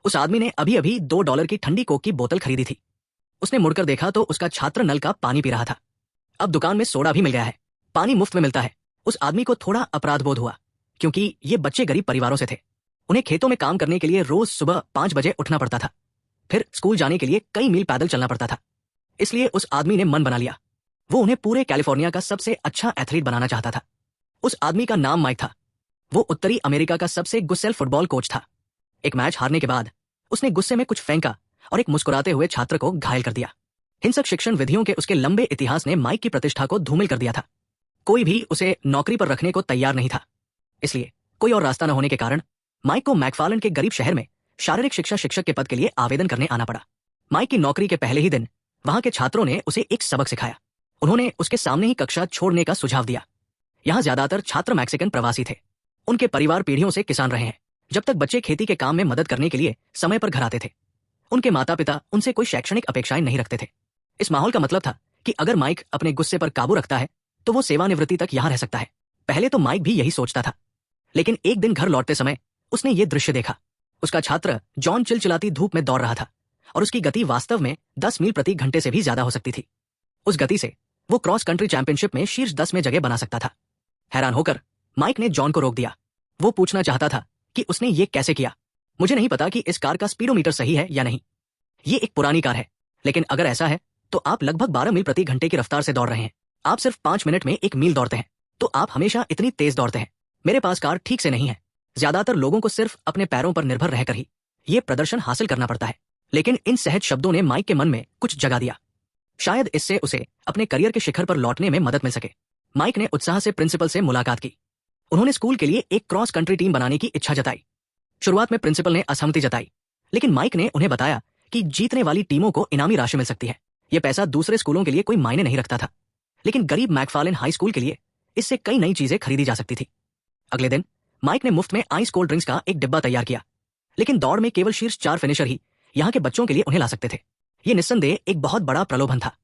उस आदमी ने अभी अभी $2 की ठंडी कोक की बोतल खरीदी थी। उसने मुड़कर देखा तो उसका छात्र नल का पानी पी रहा था। अब दुकान में सोडा भी मिल गया है, पानी मुफ्त में मिलता है। उस आदमी को थोड़ा अपराध बोध हुआ, क्योंकि ये बच्चे गरीब परिवारों से थे। उन्हें खेतों में काम करने के लिए रोज सुबह 5 बजे उठना पड़ता था, फिर स्कूल जाने के लिए कई मील पैदल चलना पड़ता था। इसलिए उस आदमी ने मन बना लिया, वो उन्हें पूरे कैलिफोर्निया का सबसे अच्छा एथलीट बनाना चाहता था। उस आदमी का नाम माइक था। वो उत्तरी अमेरिका का सबसे गुस्सैल फुटबॉल कोच था। एक मैच हारने के बाद उसने गुस्से में कुछ फेंका और एक मुस्कुराते हुए छात्र को घायल कर दिया। हिंसक शिक्षण विधियों के उसके लंबे इतिहास ने माइक की प्रतिष्ठा को धूमिल कर दिया था। कोई भी उसे नौकरी पर रखने को तैयार नहीं था। इसलिए कोई और रास्ता न होने के कारण माइक को मैकफार्लन के गरीब शहर में शारीरिक शिक्षा शिक्षक के पद के लिए आवेदन करने आना पड़ा। माइक की नौकरी के पहले ही दिन वहां के छात्रों ने उसे एक सबक सिखाया। उन्होंने उसके सामने ही कक्षा छोड़ने का सुझाव दिया। यहाँ ज्यादातर छात्र मैक्सिकन प्रवासी थे। उनके परिवार पीढ़ियों से किसान रहे हैं। जब तक बच्चे खेती के काम में मदद करने के लिए समय पर घर आते थे, उनके माता पिता उनसे कोई शैक्षणिक अपेक्षाएं नहीं रखते थे। इस माहौल का मतलब था कि अगर माइक अपने गुस्से पर काबू रखता है तो वो सेवानिवृत्ति तक यहां रह सकता है। पहले तो माइक भी यही सोचता था, लेकिन एक दिन घर लौटते समय उसने ये दृश्य देखा। उसका छात्र जॉन चिलचिलाती धूप में दौड़ रहा था और उसकी गति वास्तव में 10 मील प्रति घंटे से भी ज्यादा हो सकती थी। उस गति से वो क्रॉस कंट्री चैंपियनशिप में शीर्ष 10 में जगह बना सकता था। हैरान होकर माइक ने जॉन को रोक दिया। वो पूछना चाहता था कि उसने ये कैसे किया। मुझे नहीं पता कि इस कार का स्पीडोमीटर सही है या नहीं। ये एक पुरानी कार है, लेकिन अगर ऐसा है तो आप लगभग 12 मील प्रति घंटे की रफ्तार से दौड़ रहे हैं। आप सिर्फ 5 मिनट में 1 मील दौड़ते हैं, तो आप हमेशा इतनी तेज दौड़ते हैं। मेरे पास कार ठीक से नहीं है। ज्यादातर लोगों को सिर्फ अपने पैरों पर निर्भर रहकर ही ये प्रदर्शन हासिल करना पड़ता है। लेकिन इन सहज शब्दों ने माइक के मन में कुछ जगा दिया। शायद इससे उसे अपने करियर के शिखर पर लौटने में मदद मिल सके। माइक ने उत्साह से प्रिंसिपल से मुलाकात की। उन्होंने स्कूल के लिए एक क्रॉस कंट्री टीम बनाने की इच्छा जताई। शुरुआत में प्रिंसिपल ने असहमति जताई, लेकिन माइक ने उन्हें बताया कि जीतने वाली टीमों को इनामी राशि मिल सकती है। यह पैसा दूसरे स्कूलों के लिए कोई मायने नहीं रखता था, लेकिन गरीब मैकफार्लन हाई स्कूल के लिए इससे कई नई चीजें खरीदी जा सकती थी। अगले दिन माइक ने मुफ्त में आइस कोल्ड ड्रिंक्स का एक डिब्बा तैयार किया, लेकिन दौड़ में केवल शीर्ष 4 फिनिशर ही यहाँ के बच्चों के लिए उन्हें ला सकते थे। ये निस्संदेह एक बहुत बड़ा प्रलोभन था।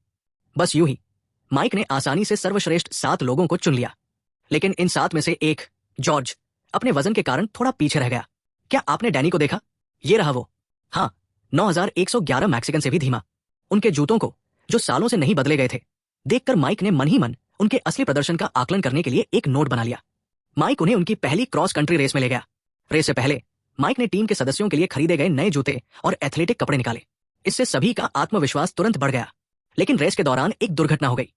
बस यूं ही माइक ने आसानी से सर्वश्रेष्ठ 7 लोगों को चुन लिया, लेकिन इन 7 में से एक, जॉर्ज, अपने वजन के कारण थोड़ा पीछे रह गया। क्या आपने डैनी को देखा? ये रहा वो। हाँ, 9111 मैक्सिकन से भी धीमा। उनके जूतों को, जो सालों से नहीं बदले गए थे, देखकर माइक ने मन ही मन उनके असली प्रदर्शन का आकलन करने के लिए एक नोट बना लिया। माइक उन्हें उनकी पहली क्रॉस कंट्री रेस में ले गया। रेस से पहले माइक ने टीम के सदस्यों के लिए खरीदे गए नए जूते और एथलेटिक कपड़े निकाले। इससे सभी का आत्मविश्वास तुरंत बढ़ गया। लेकिन रेस के दौरान एक दुर्घटना हो गई।